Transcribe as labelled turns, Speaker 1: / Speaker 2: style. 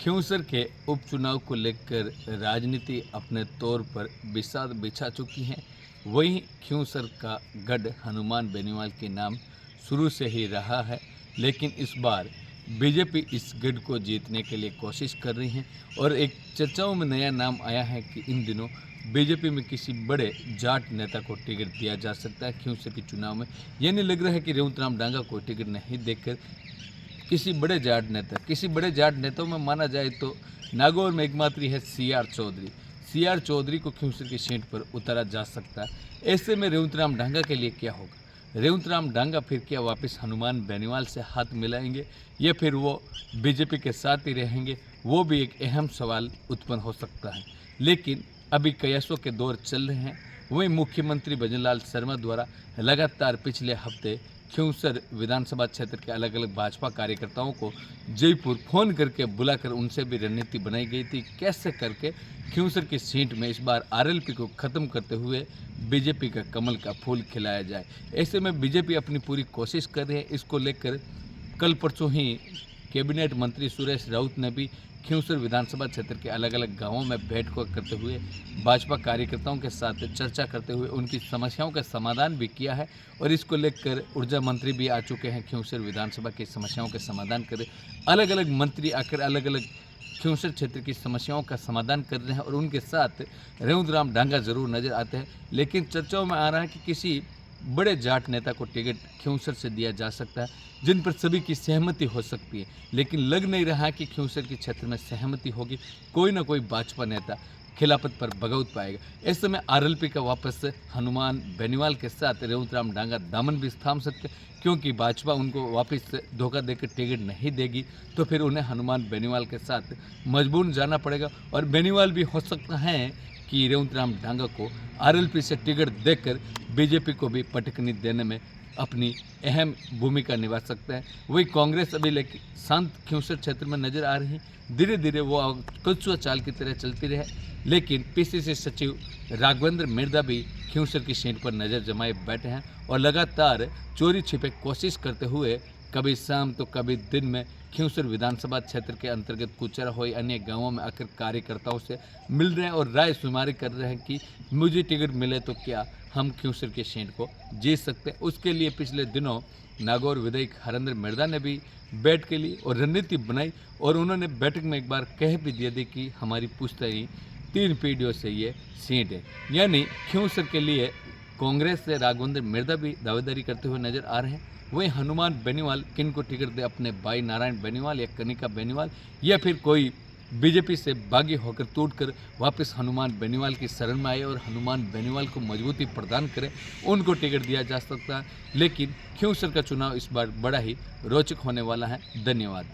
Speaker 1: खिंवसर के उपचुनाव को लेकर राजनीति अपने तौर पर बिछा चुकी है। वहीं खिंवसर का गढ़ हनुमान बेनीवाल के नाम शुरू से ही रहा है, लेकिन इस बार बीजेपी इस गढ़ को जीतने के लिए कोशिश कर रही है और एक चर्चाओं में नया नाम आया है कि इन दिनों बीजेपी में किसी बड़े जाट नेता को टिकट दिया जा सकता है। खिंवसर के चुनाव में यह नहीं लग रहा है कि रेवंतराम डांगा को टिकट नहीं देकर किसी बड़े जाट नेताओं में माना जाए तो नागौर में एकमात्र है सी आर चौधरी को खिंवसर की सीट पर उतारा जा सकता है। ऐसे में रेवंतराम डांगा के लिए क्या होगा? रेवंतराम डांगा फिर क्या वापस हनुमान बेनीवाल से हाथ मिलाएंगे या फिर वो बीजेपी के साथ ही रहेंगे? वो भी एक अहम सवाल उत्पन्न हो सकता है। लेकिन अभी कयासों के दौर चल रहे हैं। वहीं मुख्यमंत्री भजनलाल शर्मा द्वारा लगातार पिछले हफ्ते खिंवसर विधानसभा क्षेत्र के अलग अलग भाजपा कार्यकर्ताओं को जयपुर फोन करके बुलाकर उनसे भी रणनीति बनाई गई थी, कैसे करके खिंवसर की सीट में इस बार आरएलपी को खत्म करते हुए बीजेपी का कमल का फूल खिलाया जाए। ऐसे में बीजेपी अपनी पूरी कोशिश कर रही है। इसको लेकर कल परसों ही कैबिनेट मंत्री सुरेश राउत ने भी खिंवसर विधानसभा क्षेत्र के अलग अलग गांवों में बैठक करते हुए भाजपा कार्यकर्ताओं के साथ चर्चा करते हुए उनकी समस्याओं का समाधान भी किया है और इसको लेकर ऊर्जा मंत्री भी आ चुके हैं। खिंवसर विधानसभा की समस्याओं का समाधान कर अलग अलग मंत्री आकर अलग अलग खिंवसर क्षेत्र की समस्याओं का समाधान कर रहे हैं और उनके साथ रेवंतराम डांगा जरूर नजर आते हैं। लेकिन चर्चाओं में आ रहा है कि किसी बड़े जाट नेता को टिकट खिंवसर से दिया जा सकता है, जिन पर सभी की सहमति हो सकती है। लेकिन लग नहीं रहा कि खिंवसर के क्षेत्र में सहमति होगी। कोई ना कोई भाजपा नेता खिलाफत पर बगावत पाएगा। ऐसे में आरएलपी का वापस हनुमान बेनीवाल के साथ रेवंतराम डांगा दामन भी थाम सकते, क्योंकि भाजपा उनको वापस धोखा देकर टिकट नहीं देगी तो फिर उन्हें हनुमान बेनीवाल के साथ मजबूर जाना पड़ेगा और बेनीवाल भी हो सकता है कि रेवंतराम डांगा को आरएलपी से टिकट देकर बीजेपी को भी पटकनी देने में अपनी अहम भूमिका निभा सकते हैं। वही कांग्रेस अभी लेकिन शांत खिंवसर क्षेत्र में नजर आ रही है। धीरे धीरे वो कछुआ चाल की तरह चलती रहे, लेकिन पीसीसी सचिव राघवेंद्र मिर्धा भी खिंवसर की सीट पर नजर जमाए बैठे हैं और लगातार चोरी छिपे कोशिश करते हुए कभी शाम तो कभी दिन में खिंवसर विधानसभा क्षेत्र के अंतर्गत कुचरा हो अन्य गांवों में आकर कार्यकर्ताओं से मिल रहे हैं और राय शुमारी कर रहे हैं कि मुझे टिकट मिले तो क्या हम खिंवसर की सीट को जीत सकते हैं। उसके लिए पिछले दिनों नागौर विधायक हरेंद्र मिर्धा ने भी बैठ के लिए और रणनीति बनाई और उन्होंने बैठक में एक बार कह भी दिया थी कि हमारी पुश्तैनी 3 पीढ़ियों से ये सीट है। यानी खिंवसर के लिए कांग्रेस से राघवेंद्र मिर्धा भी दावेदारी करते हुए नजर आ रहे हैं। वहीं हनुमान बेनीवाल किन को टिकट दे, अपने भाई नारायण बेनीवाल या कनिका बेनीवाल या फिर कोई बीजेपी से बागी होकर टूटकर वापस हनुमान बेनीवाल की शरण में आए और हनुमान बेनीवाल को मजबूती प्रदान करे, उनको टिकट दिया जा सकता है। लेकिन खिंवसर का चुनाव इस बार बड़ा ही रोचक होने वाला है। धन्यवाद।